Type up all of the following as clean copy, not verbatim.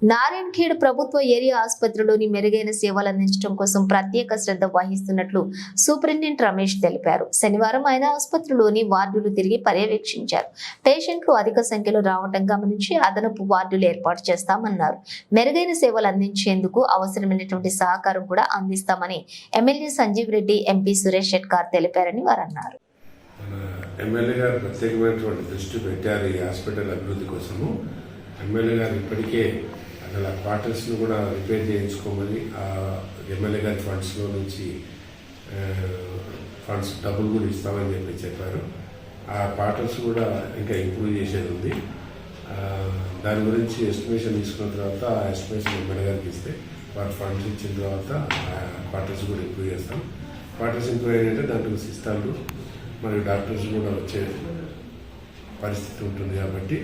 నారాయణఖేడ్ ప్రభుత్వ ఏరియా ఆసుపత్రిలోని మెరుగైన సేవలు అందించడం కోసం ప్రత్యేక శ్రద్ధ వహిస్తున్నట్లు సూపరింటెండెంట్ రమేష్ తెలిపారు. శనివారం ఆయన ఆసుపత్రిలోని వార్డులు తిరిగి పర్యవేక్షించారు. పేషెంట్లు అధిక సంఖ్యలో రావడం గమనించి అదనపు వార్డులు ఏర్పాటు చేస్తామన్నారు. మెరుగైన సేవలు అందించేందుకు అవసరమైనటువంటి సహకారం కూడా అందిస్తామని ఎమ్మెల్యే సంజీవ్ రెడ్డి, ఎంపీ సురేష్ షెట్కార్ తెలిపారని వారు అన్నారు. ఎమ్మెల్యే గారు ప్రత్యేకమైనటువంటి దృష్టి పెట్టారు ఈ హాస్పిటల్ అభివృద్ధి కోసము. ఎమ్మెల్యే గారు ఇప్పటికే అసలు క్వార్టర్స్ను కూడా రిపేర్ చేయించుకోమని ఎమ్మెల్యే గారి ఫండ్స్లో నుంచి ఫండ్స్ డబ్బులు కూడా ఇస్తామని చెప్పారు. ఆ క్వార్టర్స్ కూడా ఇంకా ఇంప్రూవ్ చేసేది ఉంది. దాని గురించి ఎస్టిమేషన్ తీసుకున్న తర్వాత ఆ ఎస్టిమేషన్ ఎమ్మెల్యే గారికి ఇస్తే వారు ఫండ్స్ ఇచ్చిన తర్వాత క్వార్టర్స్ కూడా ఇంప్రూవ్ చేస్తాం. క్వార్టర్స్ ఇంప్రూవ్ అయ్యాయంటే దాంట్లో సిస్టాలు మరియు డాక్టర్స్ కూడా వచ్చే పరిస్థితి ఉంటుంది. కాబట్టి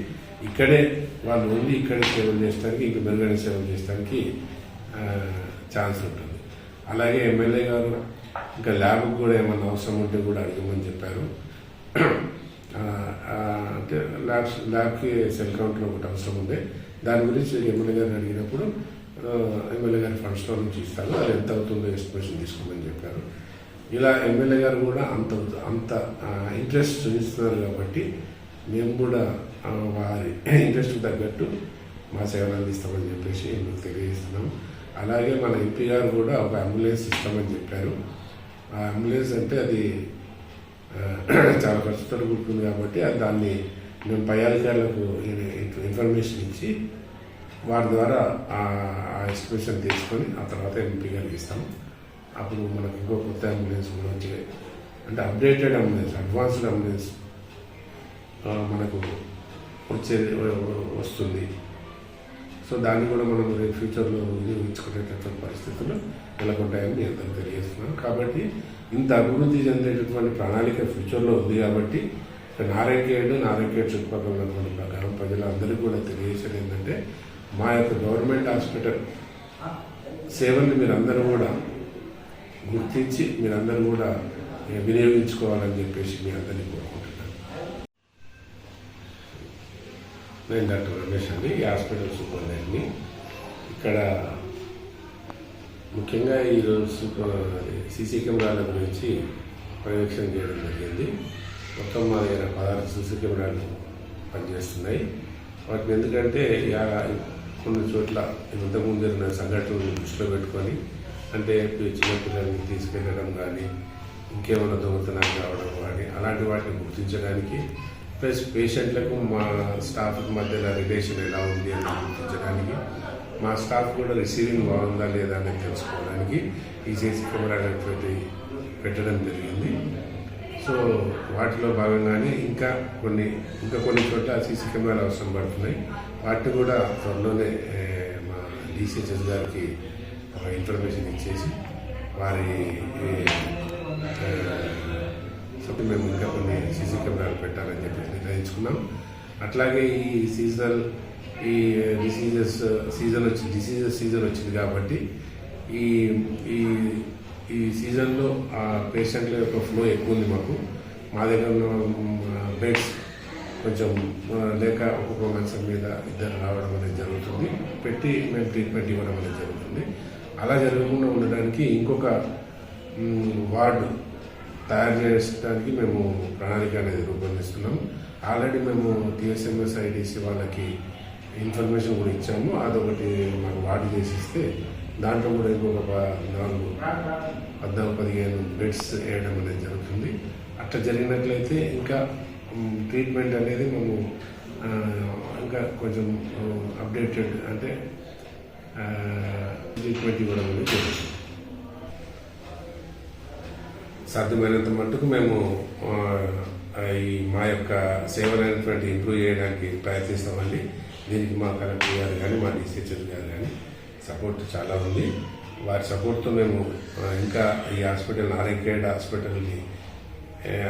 ఇక్కడే వాళ్ళు ఉండి ఇక్కడే సేవలు చేయడానికి, ఇంకా మెరుగైన సేవలు చేయడానికి ఛాన్స్ ఉంటుంది. అలాగే ఎమ్మెల్యే గారు ఇంకా ల్యాబ్కి కూడా ఏమన్నా అవసరం ఉంటే కూడా అడగమని చెప్పారు. అంటే ల్యాబ్కి సెల్ కౌంటర్ ఒకటి అవసరం ఉంది. దాని గురించి ఎమ్మెల్యే గారిని అడిగినప్పుడు ఎమ్మెల్యే గారి ఫండ్స్లో నుంచి ఇస్తాను, అది ఎంత అవుతుందో ఎస్టిమేషన్ తీసుకోమని చెప్పారు. ఇలా ఎమ్మెల్యే గారు కూడా అంత ఇంట్రెస్ట్ చూపిస్తున్నారు. కాబట్టి మేము కూడా వారి ఇంట్రెస్ట్ తగ్గట్టు మా సేవలు అందిస్తామని చెప్పేసి మీకు తెలియజేస్తున్నాం. అలాగే మన ఎంపీ గారు కూడా ఒక అంబులెన్స్ ఇస్తామని చెప్పారు. ఆ అంబులెన్స్ అంటే అది చాలా ఖర్చుతో కూడుతుంది. కాబట్టి దాన్ని మేము పై అధికారులకు ఇన్ఫర్మేషన్ ఇచ్చి వారి ద్వారా ఆ ఎస్టిమేషన్ తీసుకొని ఆ తర్వాత ఎంపీ గారికి ఇస్తాం. అప్పుడు మనకు ఇంకో కొత్త అంబులెన్స్ కూడా వచ్చి, అంటే అప్డేటెడ్ అంబులెన్స్, అడ్వాన్స్డ్ అంబులెన్స్ మనకు వస్తుంది. సో దాన్ని కూడా మనం రేపు ఫ్యూచర్లో వినియోగించుకునేటటువంటి పరిస్థితులు నెలకొంటాయని నేను అందరూ తెలియజేస్తున్నాను. కాబట్టి ఇంత అభివృద్ధి చెందేటటువంటి ప్రణాళిక ఫ్యూచర్లో ఉంది. కాబట్టి నారాయణఖేడ్ చుట్టుపక్కల ఉన్నటువంటి గ్రామ ప్రజలందరికీ కూడా తెలియజేసేది ఏంటంటే, మా యొక్క గవర్నమెంట్ హాస్పిటల్ సేవల్ని మీరందరూ కూడా గుర్తించి మీరందరూ కూడా వినియోగించుకోవాలని చెప్పేసి మీ అందరినీ కోరుకుంటున్నాను. నేను డాక్టర్ రమేష్ అండి, ఈ హాస్పిటల్ సూపరింటెండెంట్ని. ఇక్కడ ముఖ్యంగా ఈరోజు సీసీ కెమెరాల గురించి పర్యవేక్షణ చేయడం జరిగింది. మొత్తం మా దగ్గర 16 సీసీ కెమెరాలు పనిచేస్తున్నాయి. వాటిని ఎందుకంటే కొన్ని చోట్ల ఇంతకుముందు జరిగిన సంఘటనలు దృష్టిలో పెట్టుకొని, అంటే చిన్నపిల్లల్ని తీసుకెళ్ళడం కానీ, ఇంకేమైనా దొంగతనాలు కావడం కానీ, అలాంటి వాటిని గుర్తించడానికి, ప్లస్ పేషెంట్లకు మా స్టాఫ్కి మధ్యలో రిలేషన్ ఎలా ఉంది అని గుర్తించడానికి, మా స్టాఫ్ కూడా రిసీవింగ్ బాగుందా లేదా అని తెలుసుకోవడానికి ఈ సీసీ కెమెరా పెట్టడం జరిగింది. సో వాటిలో భాగంగానే ఇంకా కొన్ని చోట్ల సీసీ కెమెరాలు అవసరం పడుతున్నాయి. వాటిని కూడా త్వరలోనే మా డిసిహెచ్ఎస్ గారికి ఇన్ఫర్మేషన్ ఇచ్చేసి వారి మేము ఇంకా కొన్ని సీసీ కెమెరాలు పెట్టాలని చెప్పి నిర్ణయించుకున్నాం. అట్లాగే ఈ డిసీజెస్ సీజన్ వచ్చింది. కాబట్టి ఈ సీజన్లో ఆ పేషెంట్ల యొక్క ఫ్లో ఎక్కువ ఉంది. మా దగ్గర బెడ్స్ కొంచెం లేక ఒక్కొక్క మనిషి మీద 2 రావడం అనేది జరుగుతుంది. మేము ట్రీట్మెంట్ ఇవ్వడం అనేది జరుగుతుంది. అలా జరగకుండా ఉండడానికి ఇంకొక వార్డు తయారు చేయడానికి మేము ప్రణాళిక అనేది రూపొందిస్తున్నాం. ఆల్రెడీ మేము టీఎస్ఎంఎస్ ఐడిసి వాళ్ళకి ఇన్ఫర్మేషన్ కూడా ఇచ్చాము. అదొకటి మాకు వార్డు చేసిస్తే దాంట్లో కూడా ఇంకొక 14-15 బెడ్స్ వేయడం అనేది జరుగుతుంది. అట్లా జరిగినట్లయితే ఇంకా ట్రీట్మెంట్ అనేది మేము ఇంకా కొంచెం అప్డేటెడ్, అంటే ట్రీట్మెంట్ ఇవ్వడం అనేది జరుగుతుంది. సాధ్యమైనంత మట్టుకు మేము మా యొక్క సేవలైనటువంటి ఇంప్రూవ్ చేయడానికి ప్రయత్నిస్తామండి. దీనికి మా కలెక్టర్ గారు కానీ, మా డిసిహెచ్ఎస్ గారు కానీ సపోర్ట్ చాలా ఉంది. వారి సపోర్ట్తో మేము ఇంకా ఈ నారాయణఖేడ్ హాస్పిటల్ని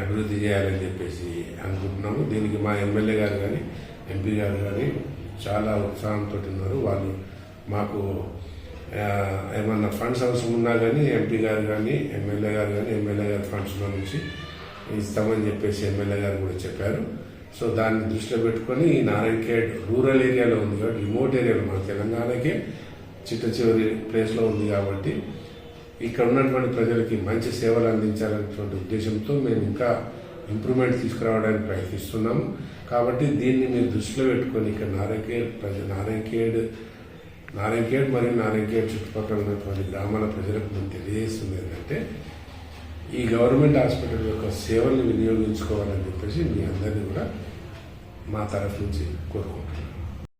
అభివృద్ధి చేయాలని చెప్పేసి అనుకుంటున్నాము. దీనికి మా ఎమ్మెల్యే గారు కానీ, ఎంపీ గారు కానీ చాలా ఉత్సాహంతో ఉన్నారు. వాళ్ళు మాకు ఏమన్నా ఫండ్స్ అవసరం ఉన్నా కానీ ఎంపీ గారు కానీ, ఎమ్మెల్యే గారు ఫండ్స్లో నుంచి ఇస్తామని చెప్పేసి ఎమ్మెల్యే గారు కూడా చెప్పారు. సో దాన్ని దృష్టిలో పెట్టుకొని ఈ నారాయణఖేడ్ రూరల్ ఏరియాలో ఉంది కాబట్టి, రిమోట్ ఏరియాలో మన తెలంగాణకే చిట్ట చివరి ప్లేస్లో ఉంది కాబట్టి ఇక్కడ ఉన్నటువంటి ప్రజలకి మంచి సేవలు అందించాలనేటువంటి ఉద్దేశంతో మేము ఇంకా ఇంప్రూవ్మెంట్ తీసుకురావడానికి ప్రయత్నిస్తున్నాము. కాబట్టి దీన్ని మీరు దృష్టిలో పెట్టుకొని ఇక్కడ నారాయణఖేడ్ మరియు నారాయణఖేడ్ చుట్టుపక్కల ఉన్నటువంటి గ్రామాల ప్రజలకు మేము తెలియజేస్తుంది ఏంటంటే, ఈ గవర్నమెంట్ హాస్పిటల్ యొక్క సేవల్ని వినియోగించుకోవాలని చెప్పేసి మీ అందరినీ కూడా మా తరఫు నుంచి కోరుకుంటున్నాను.